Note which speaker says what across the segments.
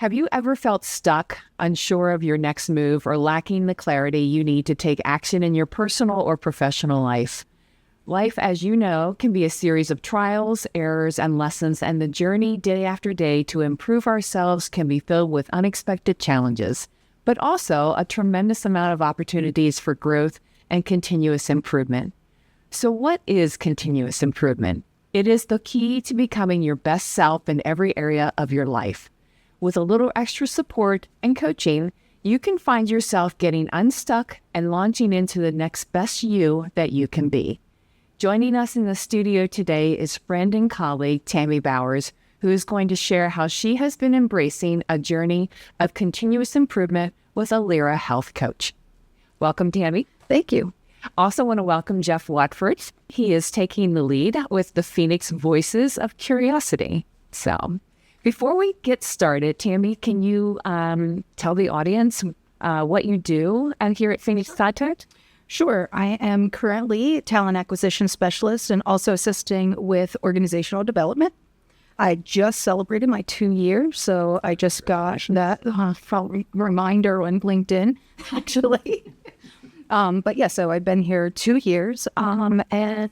Speaker 1: Have you ever felt stuck, unsure of your next move, or lacking the clarity you need to take action in your personal or professional life? Life, as you know, can be a series of trials, errors, and lessons, and the journey day after day to improve ourselves can be filled with unexpected challenges, but also a tremendous amount of opportunities for growth and continuous improvement. So what is continuous improvement? It is the key to becoming your best self in every area of your life. With a little extra support and coaching, you can find yourself getting unstuck and launching into the next best you that you can be. Joining us in the studio today is friend and colleague Tammybowers, who is going to share how she has been embracing a journey of continuous improvement with a Lyra health coach. Welcome, Tammy.
Speaker 2: Thank you.
Speaker 1: Also want to welcome Jeff Watford. He is taking the lead with the Phoenix Voices of Curiosity. So before we get started, Tammy, can you tell the audience what you do here at Phoenix Firesidechat?
Speaker 2: Sure. I am currently talent acquisition specialist and also assisting with organizational development. I just celebrated my 2 years, so I just got that reminder on LinkedIn, actually. But yeah, so I've been here 2 years and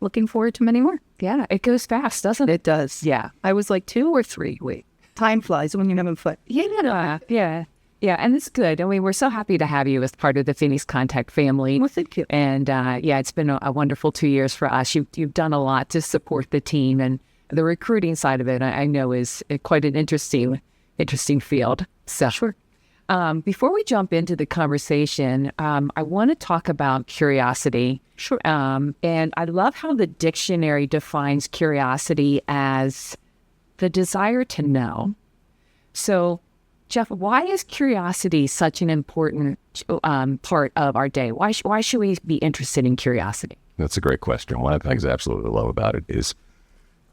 Speaker 2: looking forward to many more.
Speaker 1: Yeah, it goes fast, doesn't it?
Speaker 2: It does.
Speaker 1: Yeah.
Speaker 2: I was like 2 or 3. Wait, time flies when you're having fun.
Speaker 1: Yeah, and it's good. I mean, we're so happy to have you as part of the Phoenix Contact family.
Speaker 2: Well, thank you.
Speaker 1: And it's been a wonderful 2 years for us. You've done a lot to support the team, and the recruiting side of it, I know, is quite an interesting field. So,
Speaker 2: sure.
Speaker 1: Before we jump into the conversation, I want to talk about curiosity.
Speaker 2: Sure.
Speaker 1: And I love how the dictionary defines curiosity as the desire to know. So, Jeff, why is curiosity such an important part of our day? Why should we be interested in curiosity?
Speaker 3: That's a great question. One of the things I absolutely love about it is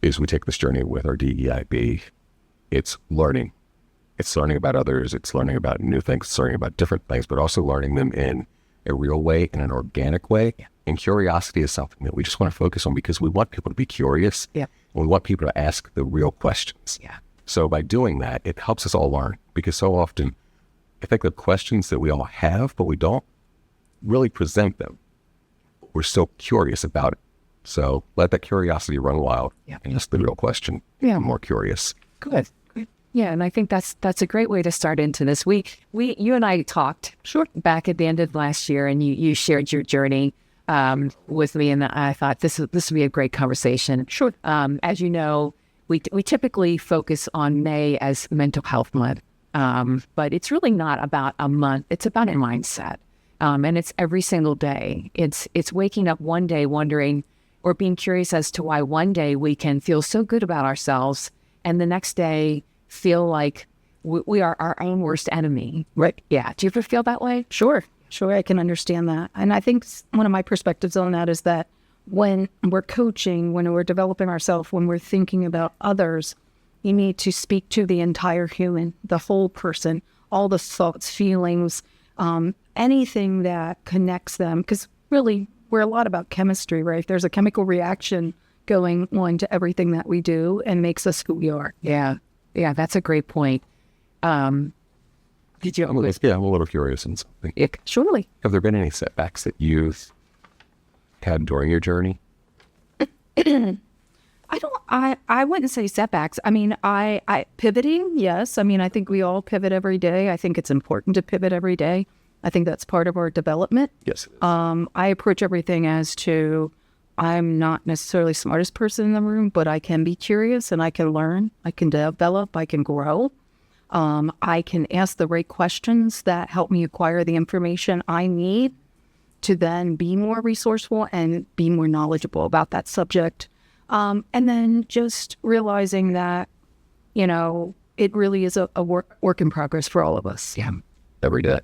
Speaker 3: we take this journey with our DEIB. It's learning. It's learning about others. It's learning about new things. It's learning about different things, but also learning them in a real way, in an organic way. Yeah. And curiosity is something that we just want to focus on because we want people to be curious.
Speaker 1: Yeah.
Speaker 3: And we want people to ask the real questions.
Speaker 1: Yeah.
Speaker 3: So by doing that, it helps us all learn because so often I think the questions that we all have, but we don't really present them. We're still curious about it. So let that curiosity run wild and ask the real question.
Speaker 1: Yeah.
Speaker 3: I'm more curious.
Speaker 1: Good. Yeah, and I think that's a great way to start into this week. You and I talked back at the end of last year, and you shared your journey with me, and I thought this would be a great conversation.
Speaker 2: Sure.
Speaker 1: As you know, we typically focus on May as Mental Health Month, but it's really not about a month. It's about a mindset, and it's every single day. It's waking up one day wondering or being curious as to why one day we can feel so good about ourselves, and the next day feel like we are our own worst enemy.
Speaker 2: Right.
Speaker 1: Yeah. Do you ever feel that way?
Speaker 2: Sure. I can understand that. And I think one of my perspectives on that is that when we're coaching, when we're developing ourselves, when we're thinking about others, you need to speak to the entire human, the whole person, all the thoughts, feelings, anything that connects them. Because really, we're a lot about chemistry, right? There's a chemical reaction going on to everything that we do and makes us who we are.
Speaker 1: Yeah. Yeah, that's a great point. Did you?
Speaker 3: I'm a little curious in something.
Speaker 1: Surely.
Speaker 3: Have there been any setbacks that you've had during your journey?
Speaker 2: I wouldn't say setbacks. I mean, I pivoting, yes. I mean, I think we all pivot every day. I think it's important to pivot every day. I think that's part of our development.
Speaker 3: Yes, it is.
Speaker 2: I approach everything as to, I'm not necessarily the smartest person in the room, but I can be curious and I can learn, I can develop, I can grow. I can ask the right questions that help me acquire the information I need to then be more resourceful and be more knowledgeable about that subject. And then just realizing that, it really is a work in progress for all of us.
Speaker 1: Yeah.
Speaker 3: Every day.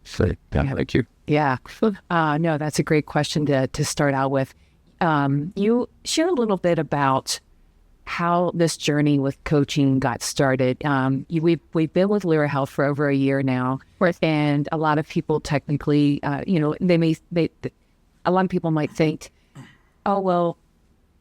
Speaker 3: Thank you.
Speaker 1: Yeah. No, that's a great question to start out with. You share a little bit about how this journey with coaching got started. We've been with Lyra Health for over a year now,
Speaker 2: right.
Speaker 1: And a lot of people technically, a lot of people might think, oh well,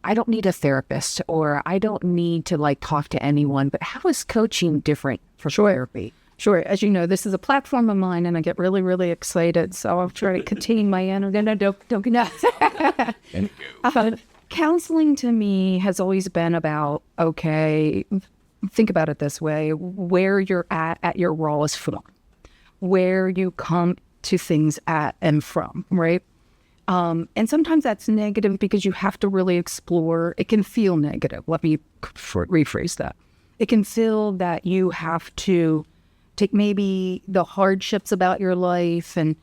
Speaker 1: I don't need a therapist, or I don't need to like talk to anyone. But how is coaching different for therapy?
Speaker 2: Sure. As you know, this is a platform of mine, and I get really, really excited. So I'll try to contain my energy. No, don't get nuts. Counseling to me has always been about, okay, think about it this way, where you're at your rawest form, where you come to things at and from, right? And sometimes that's negative because you have to really explore. It can feel negative. Let me rephrase that. It can feel that you have to take maybe the hardships about your life and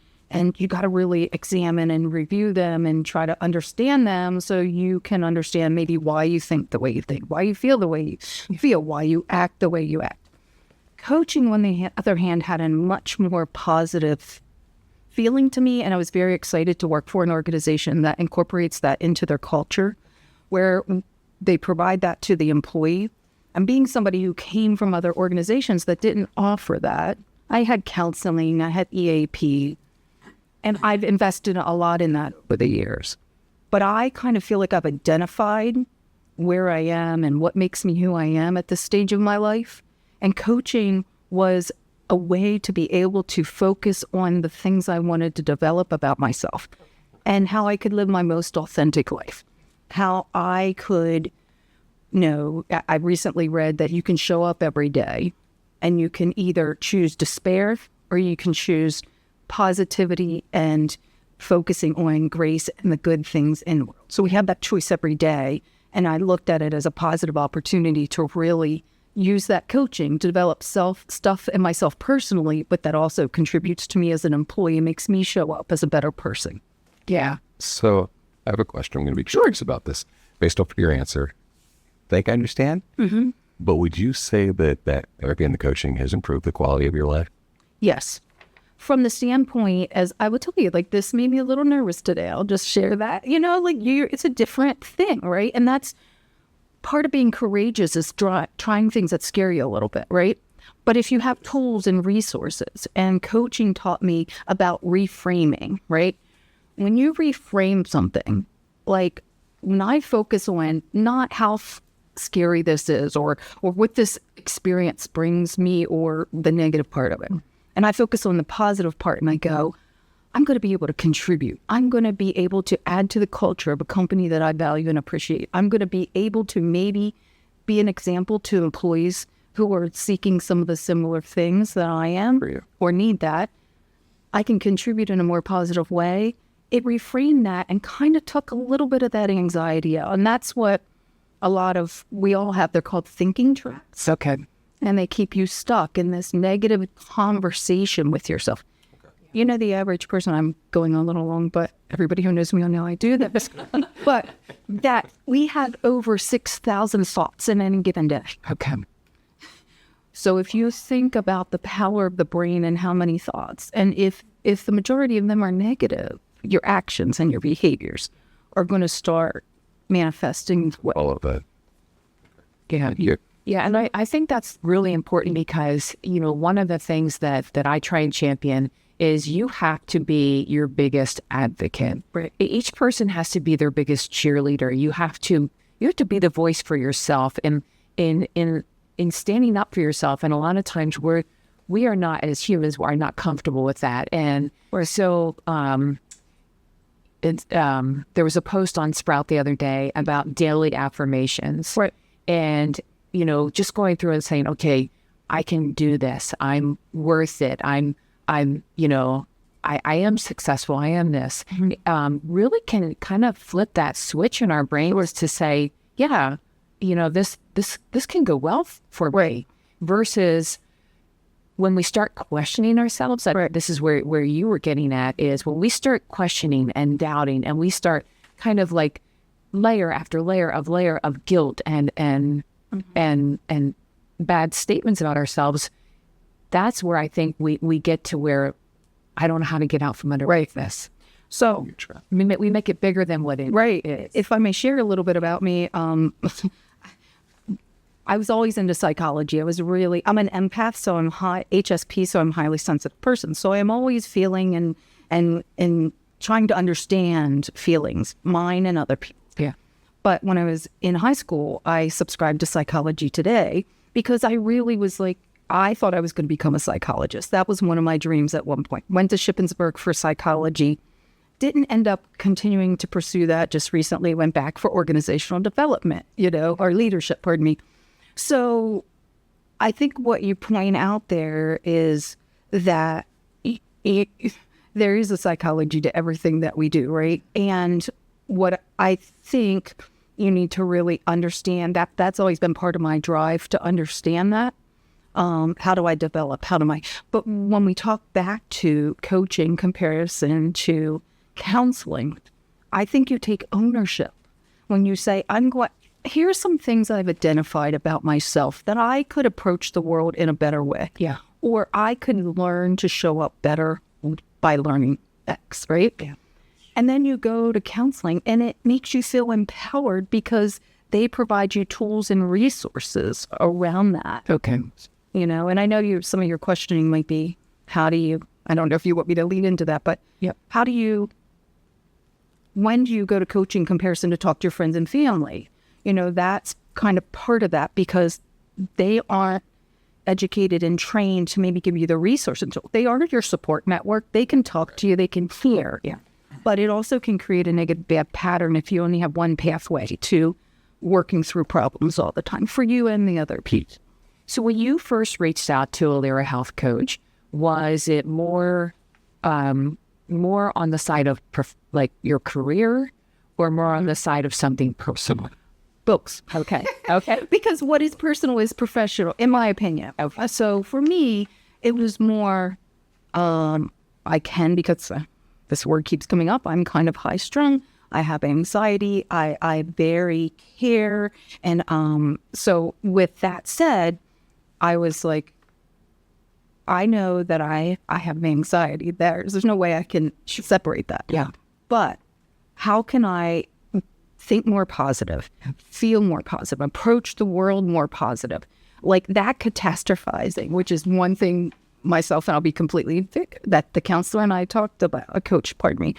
Speaker 2: you got to really examine and review them and try to understand them so you can understand maybe why you think the way you think, why you feel the way you feel, why you act the way you act. Coaching, on the other hand, had a much more positive feeling to me, and I was very excited to work for an organization that incorporates that into their culture, where they provide that to the employee. And being somebody who came from other organizations that didn't offer that, I had counseling, I had EAP, and I've invested a lot in that over the years. But I kind of feel like I've identified where I am and what makes me who I am at this stage of my life. And coaching was a way to be able to focus on the things I wanted to develop about myself and how I could live my most authentic life. How I could, I recently read that you can show up every day and you can either choose despair or you can choose positivity and focusing on grace and the good things in the world. So we have that choice every day. And I looked at it as a positive opportunity to really use that coaching to develop stuff in myself personally, but that also contributes to me as an employee and makes me show up as a better person.
Speaker 1: Yeah.
Speaker 3: So I have a question. I'm going to be curious about this based off of your answer. Think I understand? Mm-hmm. But would you say that therapy and the coaching has improved the quality of your life?
Speaker 2: Yes. From the standpoint, as I would tell you, like, this made me a little nervous today. I'll just share that. It's a different thing, right? And that's part of being courageous, is trying things that scare you a little bit, right? But if you have tools and resources, and coaching taught me about reframing, right? When you reframe something, like when I focus on not how scary this is or what this experience brings me or the negative part of it, and I focus on the positive part and I go, I'm going to be able to contribute. I'm going to be able to add to the culture of a company that I value and appreciate. I'm going to be able to maybe be an example to employees who are seeking some of the similar things that I am or need that. I can contribute in a more positive way. It reframed that and kind of took a little bit of that anxiety out. And that's what we all have. They're called thinking traps.
Speaker 1: Okay.
Speaker 2: And they keep you stuck in this negative conversation with yourself. The average person, I'm going a little long, but everybody who knows me will know I do this. But that we have over 6,000 thoughts in any given day.
Speaker 1: Okay.
Speaker 2: So if you think about the power of the brain and how many thoughts, and if the majority of them are negative, your actions and your behaviors are going to start manifesting.
Speaker 3: All of that.
Speaker 1: Yeah. Yeah, and I think that's really important because, one of the things that I try and champion is you have to be your biggest advocate.
Speaker 2: Right.
Speaker 1: Each person has to be their biggest cheerleader. You have to be the voice for yourself and in standing up for yourself. And a lot of times we are not, as humans, are not comfortable with that. And so there was a post on Sprout the other day about daily affirmations.
Speaker 2: Right.
Speaker 1: And, just going through and saying, okay, I can do this. I'm worth it. I am successful. I am this. Really can kind of flip that switch in our brain was to say, yeah, this can go well for me. Versus when we start questioning ourselves, this is where you were getting at, is when we start questioning and doubting and we start kind of like layer after layer of guilt and bad statements about ourselves, that's where I think we get to where I don't know how to get out from under this.
Speaker 2: So
Speaker 1: we make it bigger than what it is.
Speaker 2: If I may share a little bit about me, I was always into psychology. I'm an empath, so I'm high HSP, so I'm a highly sensitive person. So I'm always feeling and trying to understand feelings, mine and other people.
Speaker 1: Yeah.
Speaker 2: But when I was in high school, I subscribed to Psychology Today because I really was like, I thought I was going to become a psychologist. That was one of my dreams at one point. Went to Shippensburg for psychology. Didn't end up continuing to pursue that. Just recently went back for organizational development, or leadership, pardon me. So I think what you point out there is that there is a psychology to everything that we do, right? And what I think you need to really understand, that's always been part of my drive to understand that. How do I develop? But when we talk back to coaching comparison to counseling, I think you take ownership when you say, here's some things I've identified about myself that I could approach the world in a better way.
Speaker 1: Yeah.
Speaker 2: Or I could learn to show up better by learning X, right?
Speaker 1: Yeah.
Speaker 2: And then you go to counseling and it makes you feel empowered because they provide you tools and resources around that.
Speaker 1: Okay.
Speaker 2: And I know some of your questioning might be, I don't know if you want me to lead into that, but
Speaker 1: Yep.
Speaker 2: when do you go to coaching comparison to talk to your friends and family? That's kind of part of that because they aren't educated and trained to maybe give you the resources. They are your support network. They can talk to you. They can hear.
Speaker 1: Yeah.
Speaker 2: But it also can create a negative bad pattern if you only have one pathway to working through problems all the time for you and the other people.
Speaker 1: So when you first reached out to a Lyra health coach, was it more on the side of like your career or more on the side of something personal?
Speaker 2: Books.
Speaker 1: Okay.
Speaker 2: Because what is personal is professional, in my opinion.
Speaker 1: Okay.
Speaker 2: So for me, it was more, because this word keeps coming up, I'm kind of high strung. I have anxiety. I very care. And so with that said, I was like, I know that I have anxiety. There's no way I can separate that.
Speaker 1: Yeah.
Speaker 2: But how can I think more positive, feel more positive, approach the world more positive? Like that catastrophizing, which is one thing myself, and I'll be completely thick, that the counselor and I talked about, a coach, pardon me,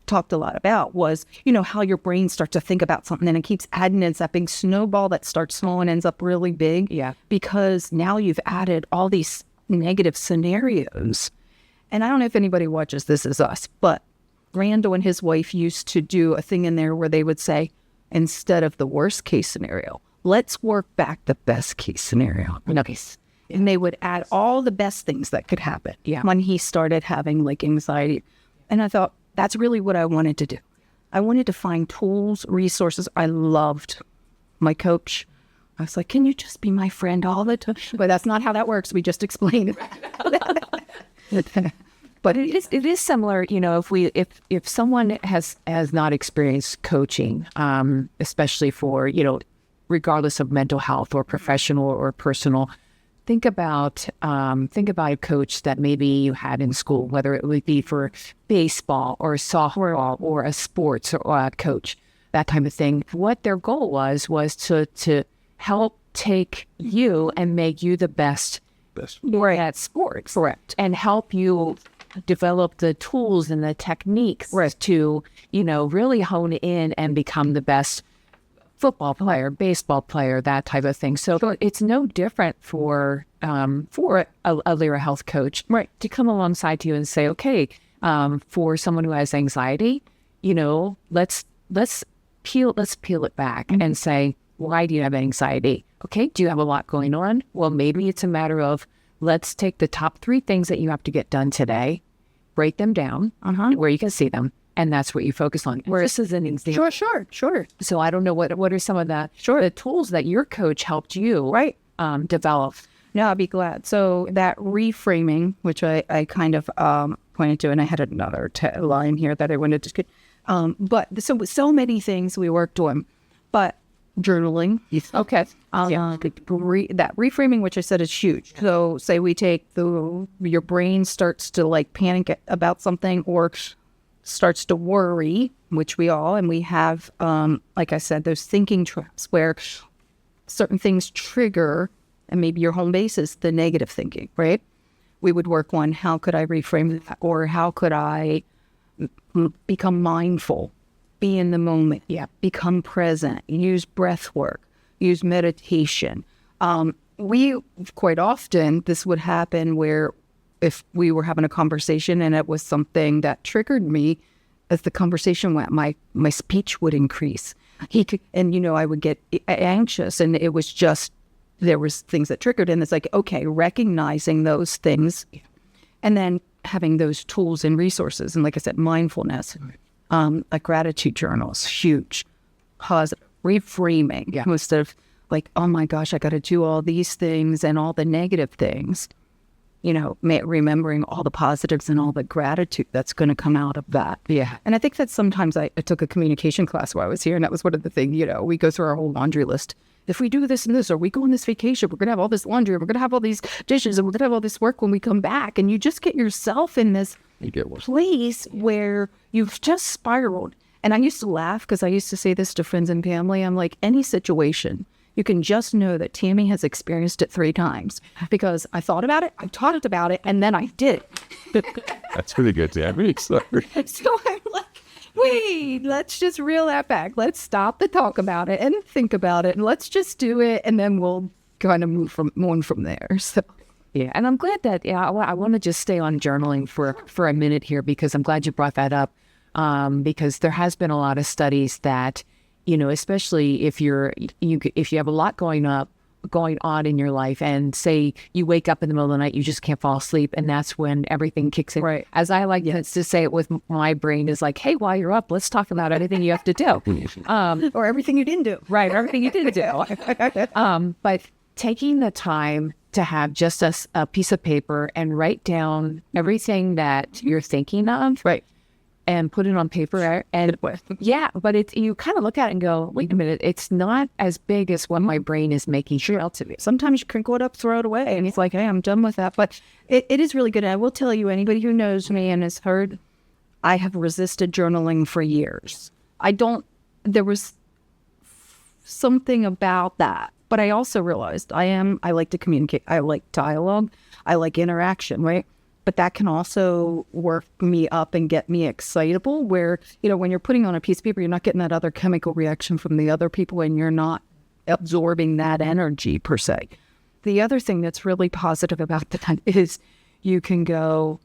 Speaker 2: talked a lot about was, how your brain starts to think about something and it keeps adding, it's that big snowball that starts small and ends up really big.
Speaker 1: Yeah.
Speaker 2: Because now you've added all these negative scenarios. And I don't know if anybody watches This Is Us, but Randall and his wife used to do a thing in there where they would say, instead of the worst case scenario, let's work back the best case scenario.
Speaker 1: Nice.
Speaker 2: And they would add all the best things that could happen.
Speaker 1: Yeah.
Speaker 2: When he started having like anxiety. And I thought, that's really what I wanted to do. I wanted to find tools, resources. I loved my coach. I was like, can you just be my friend all the time? But that's not how that works. We just explained it.
Speaker 1: But it is similar, if someone has not experienced coaching, especially for, regardless of mental health or professional or personal, think about a coach that maybe you had in school, whether it would be for baseball or softball or a sports or a coach, that kind of thing. What their goal was to help take you and make you the best at sports.
Speaker 2: Correct.
Speaker 1: And help you develop the tools and the techniques to, really hone in and become the best football player, baseball player, that type of thing. So it's no different for a Lyra health coach to come alongside you and say, okay, for someone who has anxiety, let's peel it back and say, why do you have anxiety? Okay, do you have a lot going on? Well, maybe it's a matter of, let's take the top 3 things that you have to get done today, break them down where you can see them, and that's what you focus on. Whereas this is an example.
Speaker 2: Sure.
Speaker 1: So I don't know what are some of the tools that your coach helped you develop.
Speaker 2: No, I'll be glad. So that reframing, which I kind of pointed to, and I had another line here that I wanted to, but so many things we worked on, but journaling.
Speaker 1: Okay.
Speaker 2: That reframing, which I said is huge. So say we take your brain starts to like panic about something or starts to worry, which we all, and we have, like I said, those thinking traps where certain things trigger, and maybe your home base is the negative thinking, right? We would work on how could I reframe that, or how could I become mindful be in the moment. Yeah. Become present. Use breath work. Use meditation. We quite often, this would happen where if we were having a conversation and it was something that triggered me, as the conversation went, my speech would increase. I would get anxious, and it was just, there was things that triggered, and it's like, okay, recognizing those things, and then having those tools and resources. And like I said, mindfulness, like gratitude journals, huge, positive, reframing, instead of like, oh my gosh, I got to do all these things and all the negative things, remembering all the positives and all the gratitude that's going to come out of that. Yeah. And I think that sometimes I took a communication class while I was here, and that was one of the things, we go through our whole laundry list. If we do this and this, or we go on this vacation, we're going to have all this laundry, and we're going to have all these dishes, and we're going to have all this work when we come back. And you just get yourself in this place where you've just spiraled. And I used to laugh because I used to say this to friends and family. I'm like, any situation, you can just know that Tammy has experienced it 3 times, because I thought about it, I taught about it, and then I did it.
Speaker 3: That's really good, Tammy.
Speaker 2: So I'm like, wait, let's just reel that back. Let's stop the talk about it and think about it, and let's just do it, and then we'll kind of move from there. So
Speaker 1: yeah, and I'm glad that I want to just stay on journaling for a minute here, because I'm glad you brought that up, because there has been a lot of studies that, especially if you have a lot going on in your life, and say you wake up in the middle of the night, you just can't fall asleep, and that's when everything kicks in. Right. As I like to say it with my brain, is like, hey, while you're up, let's talk about everything you have to do.
Speaker 2: Or everything you didn't do.
Speaker 1: Right, everything you didn't do. But taking the time to have just a piece of paper and write down everything that you're thinking of. Right. And put it on paper, and but you kind of look at it and go, wait a minute, it's not as big as what my brain is making sure out to be.
Speaker 2: Sometimes you crinkle it up, throw it away, and it's like, hey, I'm done with that. But it is really good. And I will tell you, anybody who knows me and has heard, I have resisted journaling for years. There was something about that, but I also realized I like to communicate. I like dialogue. I like interaction, right? But that can also work me up and get me excitable, where, when you're putting on a piece of paper, you're not getting that other chemical reaction from the other people, and you're not absorbing that energy per se. The other thing that's really positive about that is you can go,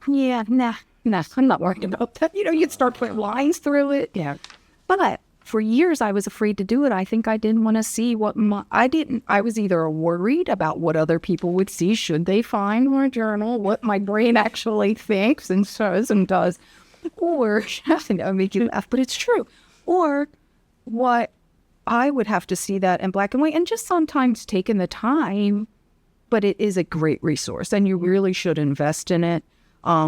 Speaker 2: yeah, nah, I'm not worried about that. You can start putting lines through it. Yeah. But for years, I was afraid to do it. I think I didn't want to see I was either worried about what other people would see, should they find my journal, what my brain actually thinks and says and does, or, I'll make you laugh, but it's true, or what I would have to see that in black and white, and just sometimes taking the time. But it is a great resource, and you really should invest in it.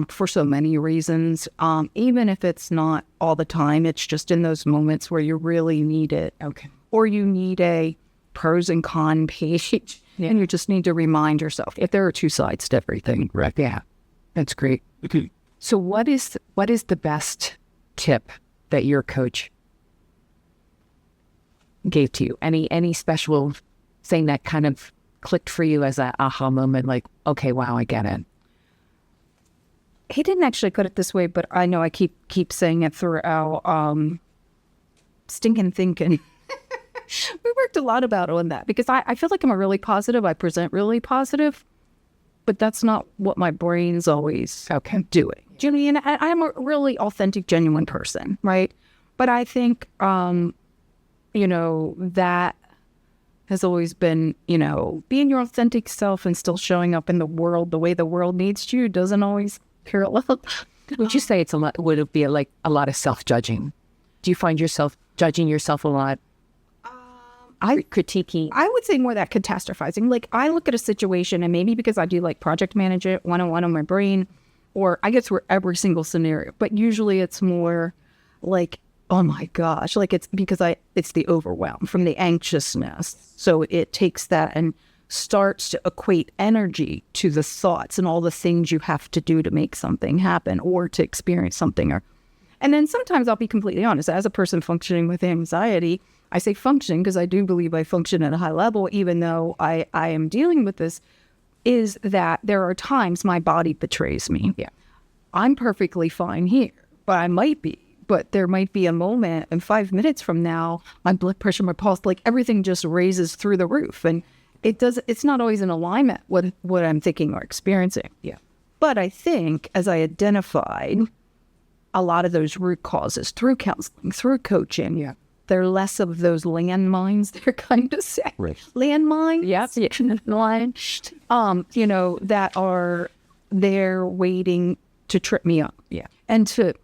Speaker 2: For so many reasons, even if it's not all the time, it's just in those moments where you really need it. Okay. Or you need a pros and cons page, and you just need to remind yourself if there are 2 sides to everything.
Speaker 1: Right. Yeah, that's great. Okay. So what is the best tip that your coach gave to you? Any special thing that kind of clicked for you as an aha moment, like, okay, wow, I get it?
Speaker 2: He didn't actually put it this way, but I know I keep saying it throughout. Stinking thinking. We worked a lot on that, because I feel like I'm I present really positive, but that's not what my brain's always doing. Do you know what I mean? I'm a really authentic, genuine person, right? But I think, that has always been, being your authentic self and still showing up in the world the way the world needs you doesn't always parallel.
Speaker 1: Would you say would it be like a lot of self-judging? Do you find yourself judging yourself a lot? Critiquing?
Speaker 2: I would say more that catastrophizing. Like, I look at a situation, and maybe because I do like project manage it one-on-one on my brain, or I get through every single scenario, but usually it's more like, oh my gosh, like it's because it's the overwhelm from the anxiousness. So it takes that and starts to equate energy to the thoughts and all the things you have to do to make something happen or to experience something. And then sometimes I'll be completely honest, as a person functioning with anxiety, I say function because I do believe I function at a high level, even though I am dealing with this, is that there are times my body betrays me. Yeah, I'm perfectly fine here, but I might be but there might be a moment and 5 minutes from now, my blood pressure, my pulse, like everything just raises through the roof. And it's not always in alignment with what I'm thinking or experiencing.
Speaker 1: Yeah.
Speaker 2: But I think as I identified a lot of those root causes through counseling, through coaching, they're less of those landmines, they're kind of say.
Speaker 3: Right.
Speaker 2: Landmines?
Speaker 1: Yep.
Speaker 2: That are there waiting to trip me up.
Speaker 1: Yeah.
Speaker 2: And to,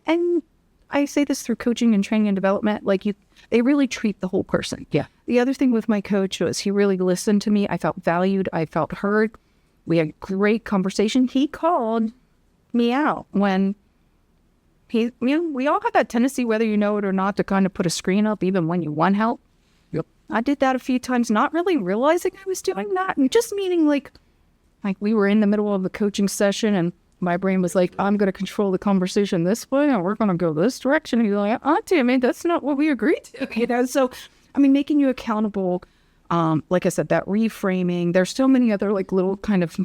Speaker 2: and I say this through coaching and training and development, they really treat the whole person.
Speaker 1: Yeah.
Speaker 2: The other thing with my coach was he really listened to me. I felt valued. I felt heard. We had great conversation. He called me out when we all have that tendency, whether you know it or not, to kind of put a screen up even when you want help.
Speaker 3: Yep.
Speaker 2: I did that a few times, not really realizing I was doing that, and just meaning like we were in the middle of the coaching session and my brain was like, I'm going to control the conversation this way and we're going to go this direction. And you're like, Tammy, that's not what we agreed to, So, making you accountable, like I said, that reframing, there's so many other little kind of,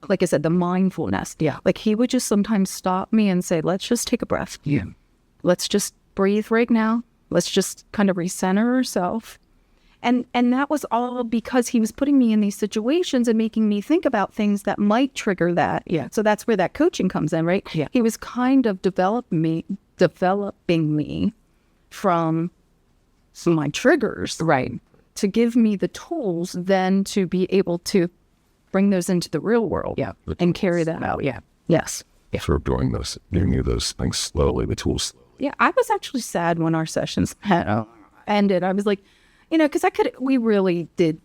Speaker 2: like I said, the mindfulness.
Speaker 1: Yeah.
Speaker 2: He would just sometimes stop me and say, let's just take a breath.
Speaker 1: Yeah.
Speaker 2: Let's just breathe right now. Let's just kind of recenter ourselves. And that was all because he was putting me in these situations and making me think about things that might trigger that.
Speaker 1: Yeah.
Speaker 2: So that's where that coaching comes in, right?
Speaker 1: Yeah.
Speaker 2: He was kind of developing me from my triggers.
Speaker 1: Right.
Speaker 2: To give me the tools then to be able to bring those into the real world.
Speaker 1: Yeah.
Speaker 2: And carry that out.
Speaker 1: Yeah.
Speaker 2: Yes.
Speaker 3: Sort of giving you those things slowly, the tools.
Speaker 2: Yeah. I was actually sad when our sessions ended. I was like, because we really did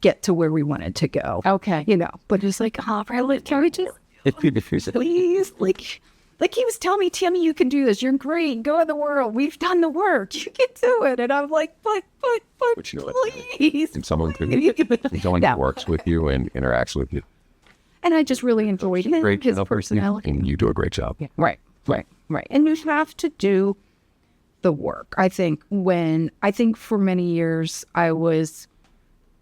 Speaker 2: get to where we wanted to go.
Speaker 1: Okay.
Speaker 2: But it's like, really, can we just, please? Like he was telling me, Tammy, you can do this. You're great. Go in the world. We've done the work. You can do it. And I'm like, but please.
Speaker 3: And someone
Speaker 2: That
Speaker 3: works with you and interacts with you.
Speaker 2: And I just really enjoyed his personality.
Speaker 3: And you do a great job.
Speaker 2: Yeah. Right. And you have to do the work. I think for many years I was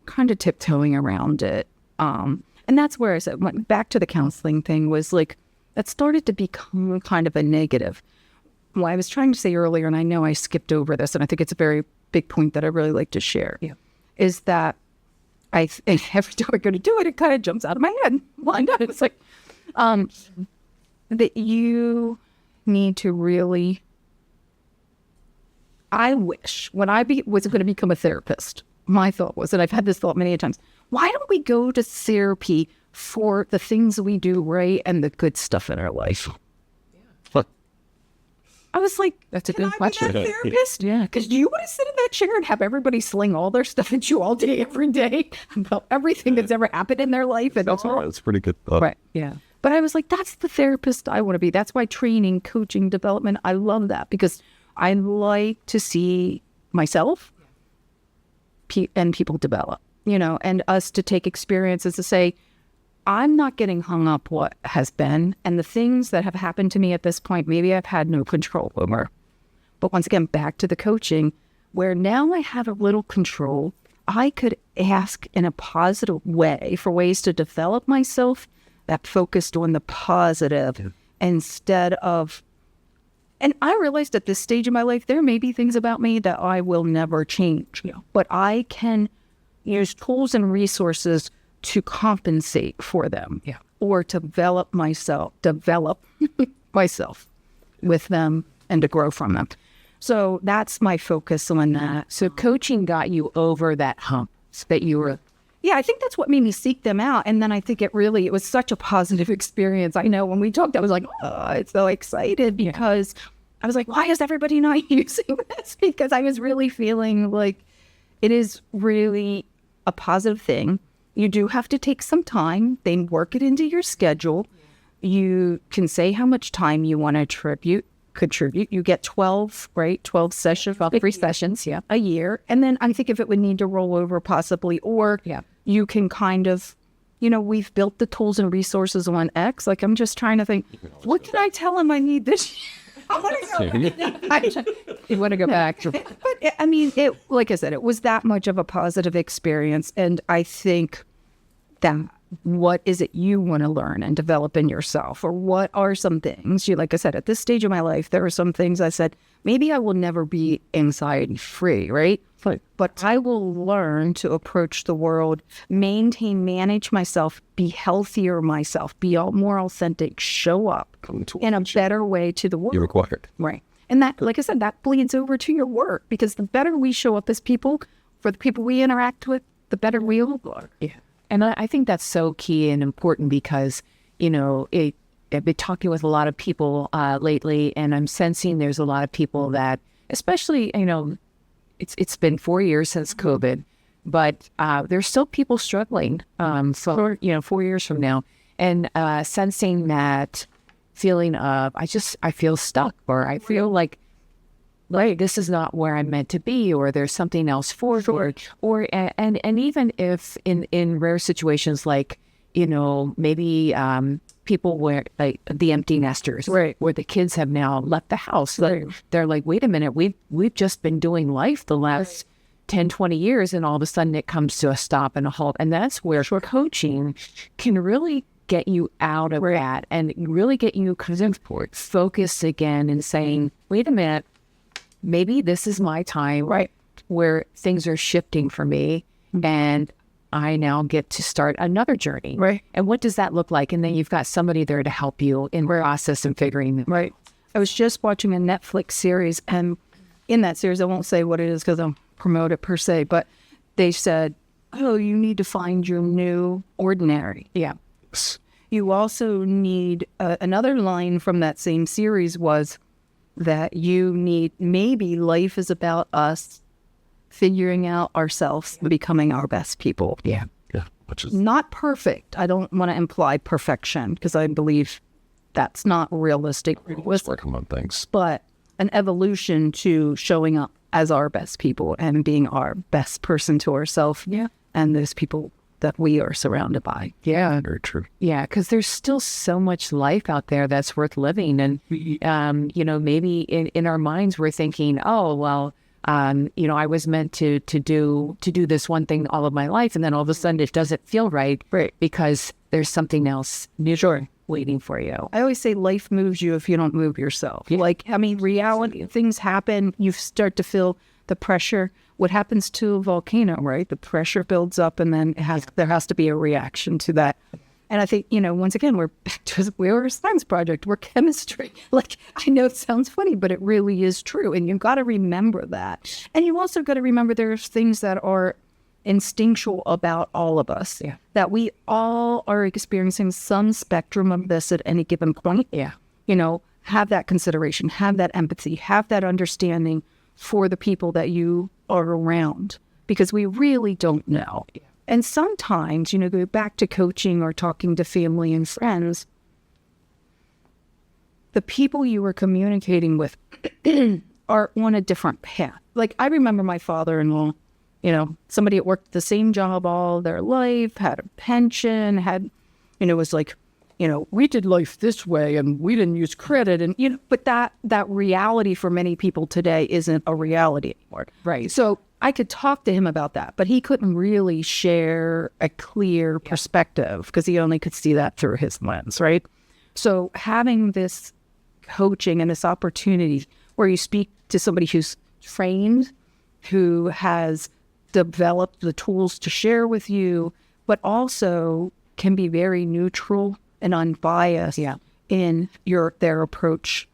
Speaker 2: kind of tiptoeing around it. And that's where I said, went back to the counseling thing, was like, that started to become kind of a negative. What I was trying to say earlier, and I know I skipped over this, and I think it's a very big point that I really like to share, is that and every time I go to do it, it kind of jumps out of my head. Well, I know. It's like, that you need to really, I wish when I was going to become a therapist, my thought was, and I've had this thought many times, why don't we go to therapy for the things we do right and the good stuff in our life? I was like, that's a good question. Can I be that therapist?
Speaker 1: Yeah.
Speaker 2: Because do you want to sit in that chair and have everybody sling all their stuff at you all day, every day about everything that's ever happened in their life? And
Speaker 3: That's pretty good.
Speaker 2: Right.
Speaker 1: Yeah.
Speaker 2: But I was like, that's the therapist I want to be. That's why training, coaching, development, I love that, because I like to see myself and people develop, and us to take experiences to say, I'm not getting hung up what has been, and the things that have happened to me at this point, maybe I've had no control over. But once again, back to the coaching, where now I have a little control, I could ask in a positive way for ways to develop myself that focused on the positive instead of, and I realized at this stage of my life, there may be things about me that I will never change, but I can use tools and resources to compensate for them, or to develop myself with them and to grow from them. So that's my focus on that.
Speaker 1: So coaching got you over that hump that you were...
Speaker 2: Yeah, I think that's what made me seek them out. And then I think it was such a positive experience. I know when we talked, I was like, oh, it's so excited, because I was like, why is everybody not using this? Because I was really feeling like it is really a positive thing. You do have to take some time. They work it into your schedule. You can say how much time you want to contribute. You get 12 sessions, 3 sessions a year. And then I think if it would need to roll over possibly, or you can kind of, we've built the tools and resources on X. Like, I'm just trying to think, what can I tell him I need this year? I want to go.
Speaker 1: You want to go back.
Speaker 2: But like I said, it was that much of a positive experience. And I think that what is it you want to learn and develop in yourself? Or what are some things like I said, at this stage of my life, there are some things I said, maybe I will never be anxiety free, right? But I will learn to approach the world, manage myself, be healthier myself, be more authentic, show up in a better way to the world.
Speaker 3: You're required.
Speaker 2: Right. And that, like I said, that bleeds over to your work, because the better we show up as people for the people we interact with, the better we all are.
Speaker 1: Yeah. And I think that's so key and important because, I've been talking with a lot of people lately, and I'm sensing there's a lot of people that, especially, it's been 4 years since COVID, but there's still people struggling. So, 4 years from now, and sensing that feeling of, I feel stuck, or I feel like this is not where I'm meant to be, or there's something else forward, or and even if in rare situations like, maybe people where like the empty nesters,
Speaker 2: right,
Speaker 1: where the kids have now left the house, they're like, wait a minute, we've just been doing life the last 10, 20 years, and all of a sudden it comes to a stop and a halt. And that's where coaching can really get you out of that and really get you focused again and saying, wait a minute, maybe this is my time, right, where things are shifting for me, and I now get to start another journey.
Speaker 2: Right.
Speaker 1: And what does that look like? And then you've got somebody there to help you in process and figuring it.
Speaker 2: Right. I was just watching a Netflix series, and in that series, I won't say what it is because I'm promote it per se, but they said, oh, you need to find your new ordinary.
Speaker 1: Yeah.
Speaker 2: You also need another line from that same series was that you need, maybe life is about us figuring out ourselves and becoming our best people.
Speaker 1: Yeah.
Speaker 3: Yeah. Which is
Speaker 2: not perfect. I don't want to imply perfection because I believe that's not realistic.
Speaker 3: working on things.
Speaker 2: But an evolution to showing up as our best people and being our best person to ourselves.
Speaker 1: Yeah.
Speaker 2: And those people that we are surrounded by.
Speaker 1: Yeah.
Speaker 3: Very true.
Speaker 1: Yeah, because there's still so much life out there that's worth living. And, maybe in our minds we're thinking, oh, well, I was meant to do this one thing all of my life. And then all of a sudden it doesn't feel right because there's something else new waiting for you.
Speaker 2: I always say life moves you if you don't move yourself.
Speaker 1: Yeah.
Speaker 2: Reality, things happen. You start to feel the pressure. What happens to a volcano, right? The pressure builds up, and then there has to be a reaction to that. And I think, once again, we're a science project. We're chemistry. I know it sounds funny, but it really is true. And you've got to remember that. And you also got to remember there's things that are instinctual about all of us.
Speaker 1: Yeah.
Speaker 2: That we all are experiencing some spectrum of this at any given point.
Speaker 1: Yeah.
Speaker 2: Have that consideration, have that empathy, have that understanding for the people that you are around, because we really don't know. Yeah. And sometimes, go back to coaching or talking to family and friends, the people you were communicating with are on a different path. Like, I remember my father-in-law, somebody that worked the same job all their life, had a pension, was like, we did life this way and we didn't use credit. And, but that reality for many people today isn't a reality anymore.
Speaker 1: Right.
Speaker 2: So I could talk to him about that, but he couldn't really share a clear perspective because he only could see that through his lens, right? So having this coaching and this opportunity where you speak to somebody who's trained, who has developed the tools to share with you, but also can be very neutral and unbiased in their approach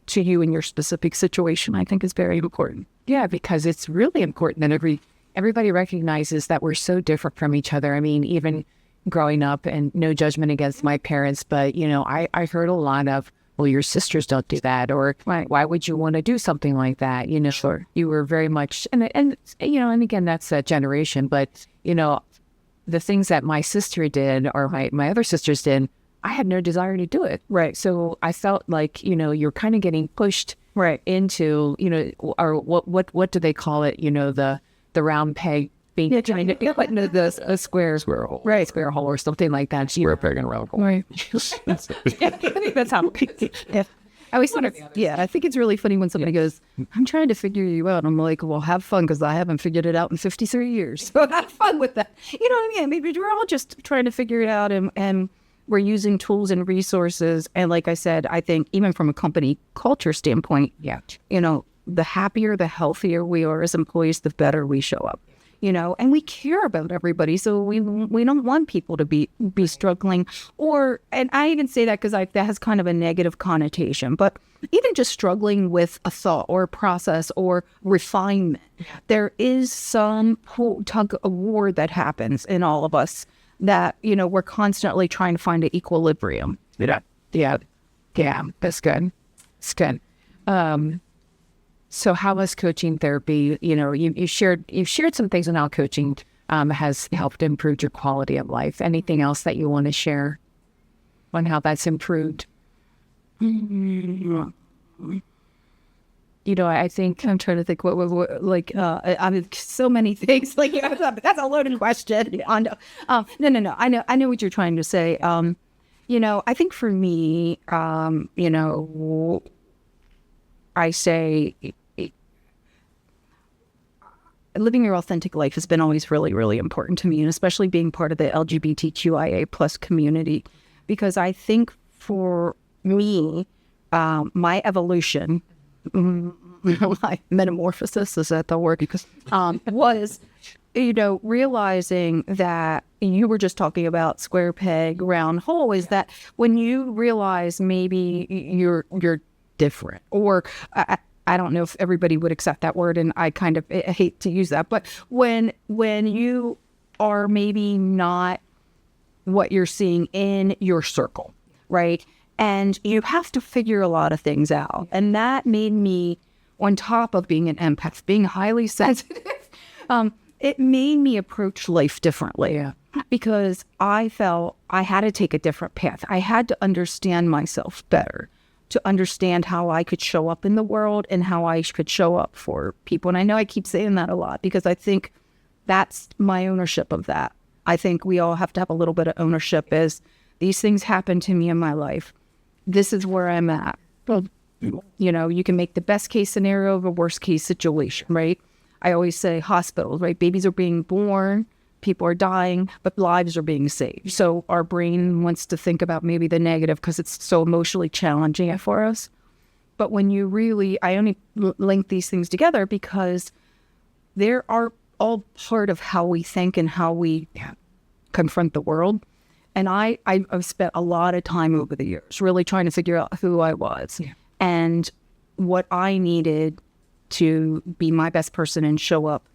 Speaker 2: to you in your specific situation, I think is very important.
Speaker 1: Yeah, because it's really important that everybody recognizes that we're so different from each other. I mean, even growing up, and no judgment against my parents, but, I heard a lot of, well, your sisters don't do that, or why would you want to do something like that?
Speaker 2: Sure.
Speaker 1: You were very much, and again, that's a generation, but, the things that my sister did or my other sisters did, I had no desire to do it.
Speaker 2: Right.
Speaker 1: So I felt like, you're kind of getting pushed into, or what do they call it? The round peg being trying to put into a square
Speaker 3: hole.
Speaker 1: Right. Square hole or something like that.
Speaker 3: Square peg and round hole.
Speaker 2: Right.
Speaker 1: I think that's how.
Speaker 2: Yeah. I always think I think it's really funny when somebody goes, I'm trying to figure you out. I'm like, well, have fun, because I haven't figured it out in 53 years. So have fun with that. You know what I mean? Maybe we're all just trying to figure it out, and we're using tools and resources. And like I said, I think even from a company culture standpoint, you know, the happier, the healthier we are as employees, the better we show up. You know, and we care about everybody, so we don't want people to be struggling. And I even say that because that has kind of a negative connotation, but even just struggling with a thought or a process or refinement, there is some tug of war that happens in all of us that, you know, we're constantly trying to find an equilibrium.
Speaker 1: Yeah, that's good. It's good. So how has coaching therapy, you know, you've shared some things on how coaching has helped improve your quality of life. Anything else that you want to share on how that's improved? You know, I think
Speaker 2: I'm trying to think what I mean, so many things. Like, that's a loaded question. No. I know what you're trying to say. You know, I think for me, you know, I say living your authentic life has been always really, really important to me, and especially being part of the LGBTQIA plus community, because I think for me, my evolution, my metamorphosis, is that the word? Because was, you know, realizing that you were just talking about square peg, round hole, is that when you realize maybe you're different, or I don't know if everybody would accept that word, and I kind of hate to use that, but when you are maybe not what you're seeing in your circle, right? And you have to figure a lot of things out. And that made me, on top of being an empath, being highly sensitive, it made me approach life differently. Because I felt I had to take a different path. I had to understand myself better, to understand how I could show up in the world and how I could show up for people. And I know I keep saying that a lot, because I think that's my ownership of that. I think we all have to have a little bit of ownership as these things happen to me in my life. This is where I'm at. Well, you know, you can make the best case scenario of a worst case situation, right? I always say hospitals, right? Babies are being born, people are dying, but lives are being saved. So our brain wants to think about maybe the negative because it's so emotionally challenging for us. But when you really, I only link these things together because they are all part of how we think and how we confront the world. And I've spent a lot of time over the years really trying to figure out who I was and what I needed to be my best person and show up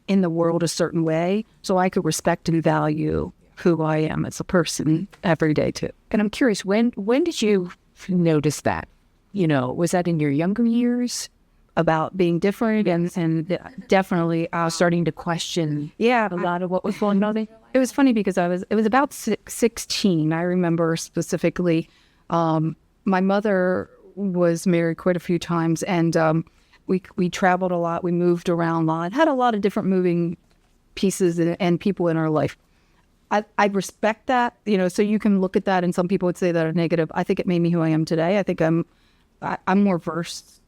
Speaker 2: in the world a certain way so I could respect and value who I am as a person every day too.
Speaker 1: And I'm curious, when did you notice that? You know, was that in your younger years?
Speaker 2: About being different and definitely starting to question a lot of what was going on. It was funny because it was about 16. I remember specifically, my mother was married quite a few times, and we traveled a lot. We moved around a lot, had a lot of different moving pieces and people in our life. I respect that, you know, so you can look at that and some people would say that are negative. I think it made me who I am today. I think I'm more versed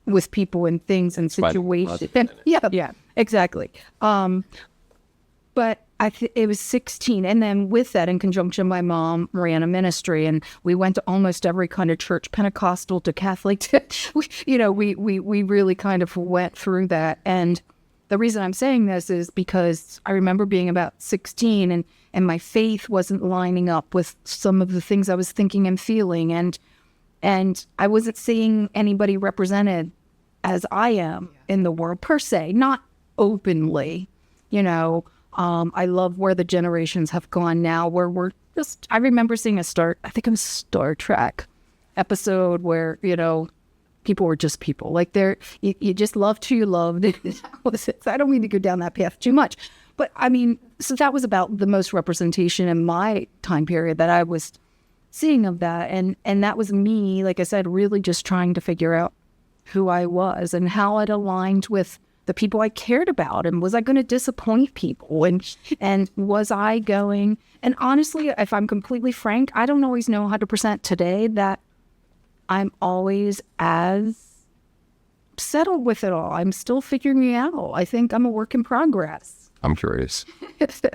Speaker 2: with people and things and situations. Yeah, exactly. But it was 16. And then with that, in conjunction, my mom ran a ministry and we went to almost every kind of church, Pentecostal to Catholic. We really kind of went through that. And the reason I'm saying this is because I remember being about 16 and my faith wasn't lining up with some of the things I was thinking and feeling. And I wasn't seeing anybody represented as I am in the world per se, not openly, you know. I love where the generations have gone now, where we're just, I remember seeing I think it was Star Trek episode where, you know, people were just people. Like you just loved who you loved. I don't mean to go down that path too much. But I mean, so that was about the most representation in my time period that I was seeing of that. And that was me, like I said, really just trying to figure out who I was and how it aligned with the people I cared about, and was I going to disappoint people, and was I going, and honestly, if I'm completely frank, I don't always know 100% today that I'm always as settled with it all. I'm still figuring it out. I think I'm a work in progress.
Speaker 3: I'm curious.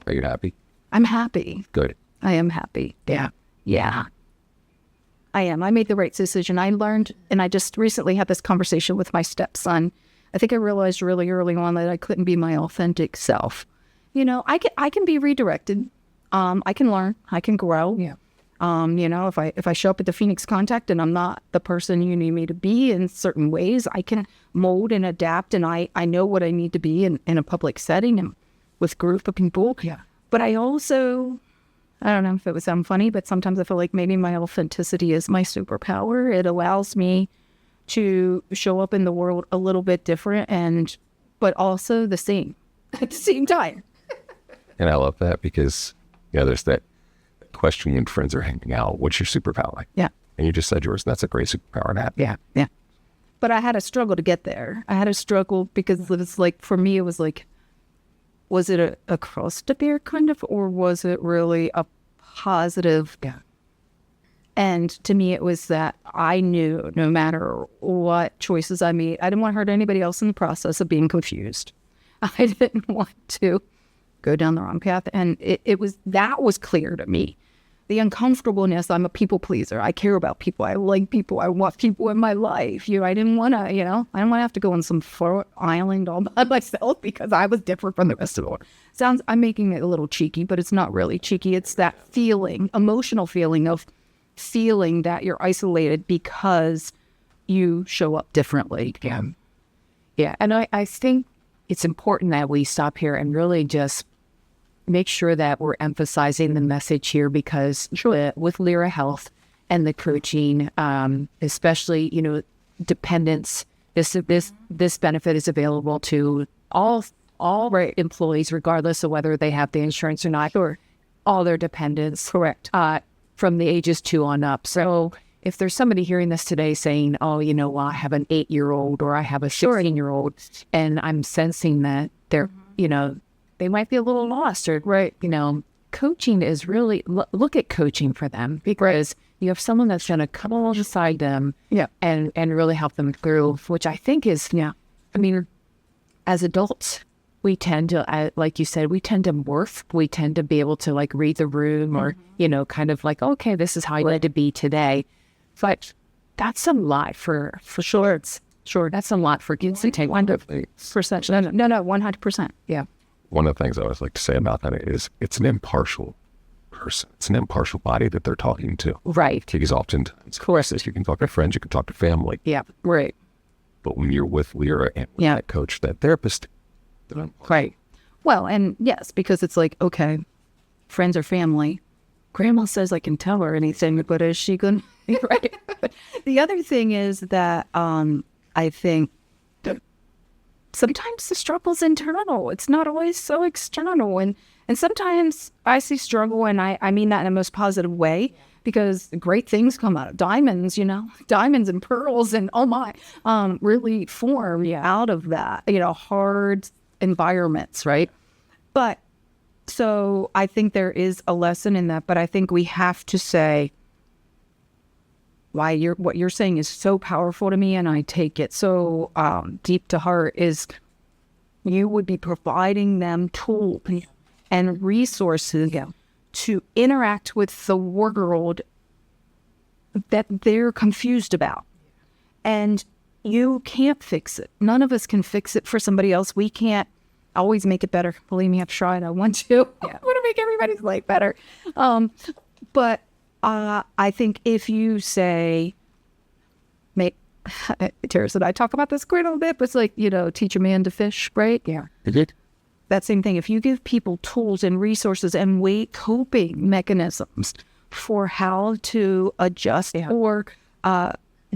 Speaker 3: Are you happy?
Speaker 2: I'm happy.
Speaker 3: Good.
Speaker 2: I am happy. Yeah. Yeah. I am. I made the right decision. I learned, and I just recently had this conversation with my stepson. I think I realized really early on that I couldn't be my authentic self. You know, I can be redirected. I can learn. I can grow.
Speaker 1: Yeah.
Speaker 2: You know, if I show up at the Phoenix Contact and I'm not the person you need me to be in certain ways, I can mold and adapt, and I know what I need to be in a public setting and with group of people.
Speaker 1: Yeah.
Speaker 2: But I also, I don't know if it would sound funny, but sometimes I feel like maybe my authenticity is my superpower. It allows me to show up in the world a little bit different but also the same at the same time.
Speaker 3: And I love that because, you know, there's that question when friends are hanging out, what's your superpower?
Speaker 2: Yeah.
Speaker 3: And you just said yours, and that's a great superpower to have.
Speaker 2: Yeah. Yeah. But I had a struggle to get there. I had a struggle because it was like, for me, it was like, was it a cross to bear kind of, or was it really a positive?
Speaker 1: Yeah.
Speaker 2: And to me, it was that I knew no matter what choices I made, I didn't want to hurt anybody else in the process of being confused. I didn't want to go down the wrong path. And that was clear to me. The uncomfortableness, I'm a people pleaser. I care about people. I like people. I want people in my life. I didn't want to, I didn't want to have to go on some far island all by myself because I was different from the rest of the world. I'm making it a little cheeky, but it's not really cheeky. It's that feeling, emotional feeling of feeling that you're isolated because you show up differently.
Speaker 1: Yeah. Yeah. And I think it's important that we stop here and really just make sure that we're emphasizing the message here because with Lyra Health and the coaching, especially, dependents, this benefit is available to all employees, regardless of whether they have the insurance or not, or all their dependents.
Speaker 2: Correct.
Speaker 1: From the ages 2 on up. So if there's somebody hearing this today saying, oh, well, I have an 8-year-old or I have a 16-year-old, and I'm sensing that they're, they might be a little lost or, coaching is really, look at coaching for them because you have someone that's going to come alongside them and really help them through, which I think is, as adults, we tend to, like you said, we tend to morph. We tend to be able to read the room or, kind of like, okay, this is how you need to be today. But that's a lot for sure. Sure. That's a lot for kids to take.
Speaker 2: 100%. No, 100%.
Speaker 1: Yeah.
Speaker 3: One of the things I always like to say about that is it's an impartial person. It's an impartial body that they're talking to.
Speaker 1: Right.
Speaker 3: Because oftentimes,
Speaker 1: of course,
Speaker 3: you can talk to friends, you can talk to family.
Speaker 1: Yeah. Right.
Speaker 3: But when you're with Lyra and with that coach, that therapist,
Speaker 1: right.
Speaker 2: Well, and yes, because it's like, okay, friends or family. Grandma says I can tell her anything, but is she going to? Right. The other thing is that I think sometimes the struggle's internal. It's not always so external. And sometimes I see struggle, and I mean that in the most positive way, because great things come out of diamonds, diamonds and pearls and really form out of that, hard environments, right? But so I think there is a lesson in that, but I think we have to say what you're saying is so powerful to me, and I take it so deep to heart, is you would be providing them tools and resources to interact with the world that they're confused about. And you can't fix it. None of us can fix it for somebody else. We can't always make it better. Believe me, I've tried. I want to. I want to make everybody's life better. But I think if you say, Teresa and I talk about this quite a little bit, but it's like, teach a man to fish, right?
Speaker 1: Yeah.
Speaker 3: Is it?
Speaker 2: That same thing. If you give people tools and resources and coping mechanisms for how to adjust or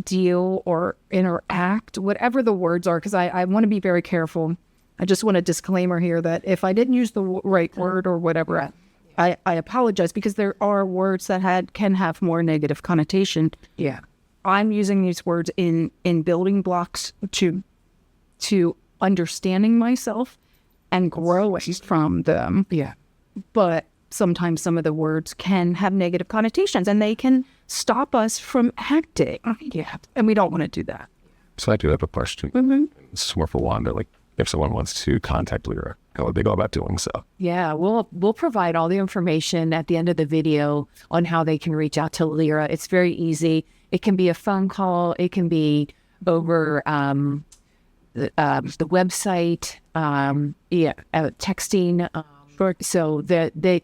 Speaker 2: deal or interact, whatever the words are, because I want to be very careful. I just want a disclaimer here that if I didn't use the right word or whatever, I apologize, because there are words that can have more negative connotation.
Speaker 1: Yeah.
Speaker 2: I'm using these words in building blocks to understanding myself and growing from them.
Speaker 1: Yeah.
Speaker 2: But sometimes some of the words can have negative connotations, and they can stop us from acting. Yeah. And we don't want to do that.
Speaker 3: So I do have a question. This is more for Wanda. Like, if someone wants to contact Lyra, how would they go about doing so?
Speaker 1: Yeah, we'll provide all the information at the end of the video on how they can reach out to Lyra. It's very easy. It can be a phone call. It can be over the website, texting. So the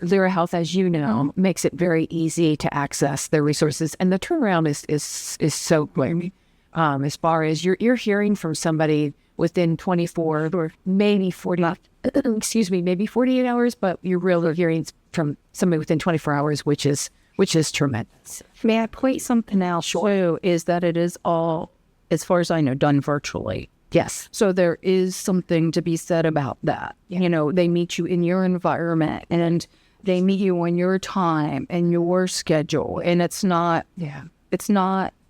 Speaker 1: Lyra Health, as you know, makes it very easy to access their resources, and the turnaround is so quick. As far as you're hearing from somebody within 24 or maybe 48 hours, but you're really hearing from somebody within 24 hours, which is tremendous.
Speaker 2: May I point something out? Sure. Is that it is all, as far as I know, done virtually.
Speaker 1: Yes.
Speaker 2: So there is something to be said about that. Yeah. You know, they meet you in your environment and they meet you on your time and your schedule. And it's not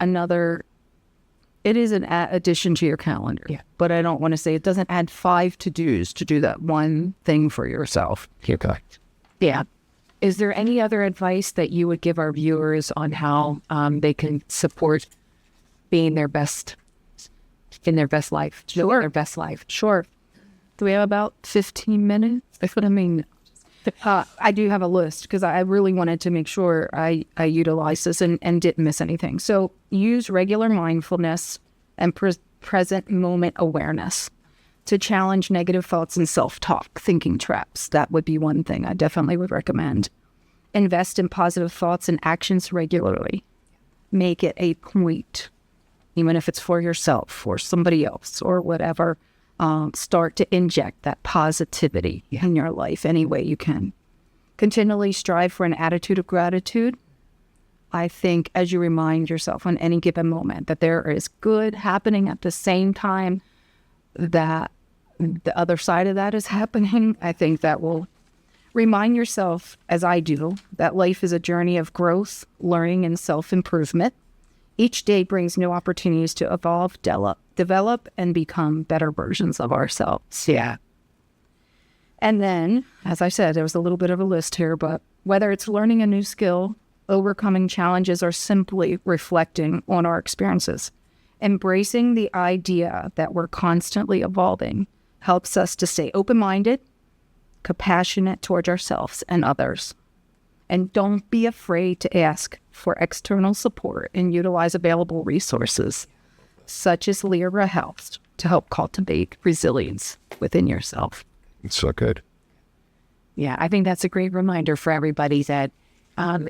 Speaker 2: another, it is an addition to your calendar. Yeah. But I don't want to say it doesn't add 5 to-dos to do that one thing for yourself.
Speaker 3: Okay.
Speaker 1: Yeah. Is there any other advice that you would give our viewers on how they can support being their best in their best life?
Speaker 2: Sure.
Speaker 1: Their best life.
Speaker 2: Sure. Do we have about 15 minutes? I do have a list because I really wanted to make sure I utilized this and didn't miss anything. So use regular mindfulness and present moment awareness to challenge negative thoughts and self-talk, thinking traps. That would be one thing I definitely would recommend. Invest in positive thoughts and actions regularly. Make it a point, even if it's for yourself or somebody else or whatever. Start to inject that positivity in your life any way you can. Continually strive for an attitude of gratitude. I think as you remind yourself on any given moment that there is good happening at the same time that the other side of that is happening, I think that will remind yourself, as I do, that life is a journey of growth, learning, and self-improvement. Each day brings new opportunities to evolve, develop, and become better versions of ourselves.
Speaker 1: Yeah.
Speaker 2: And then, as I said, there was a little bit of a list here, but whether it's learning a new skill, overcoming challenges, or simply reflecting on our experiences, embracing the idea that we're constantly evolving helps us to stay open-minded, compassionate towards ourselves and others. And don't be afraid to ask for external support and utilize available resources, such as Lyra Health, to help cultivate resilience within yourself.
Speaker 3: It's so good.
Speaker 1: Yeah, I think that's a great reminder for everybody that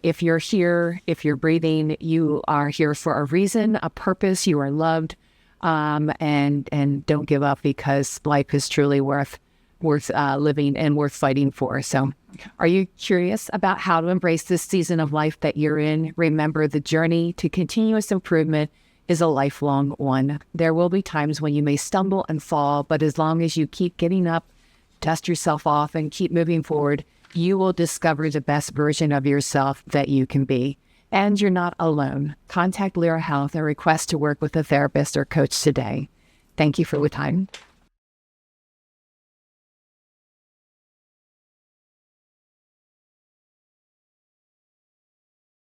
Speaker 1: if you're here, if you're breathing, you are here for a reason, a purpose. You are loved, and don't give up, because life is truly worth living and worth fighting for. So are you curious about how to embrace this season of life that you're in? Remember, the journey to continuous improvement is a lifelong one. There will be times when you may stumble and fall, but as long as you keep getting up, dust yourself off, and keep moving forward, you will discover the best version of yourself that you can be. And you're not alone. Contact Lyra Health and request to work with a therapist or coach today. Thank you for the time.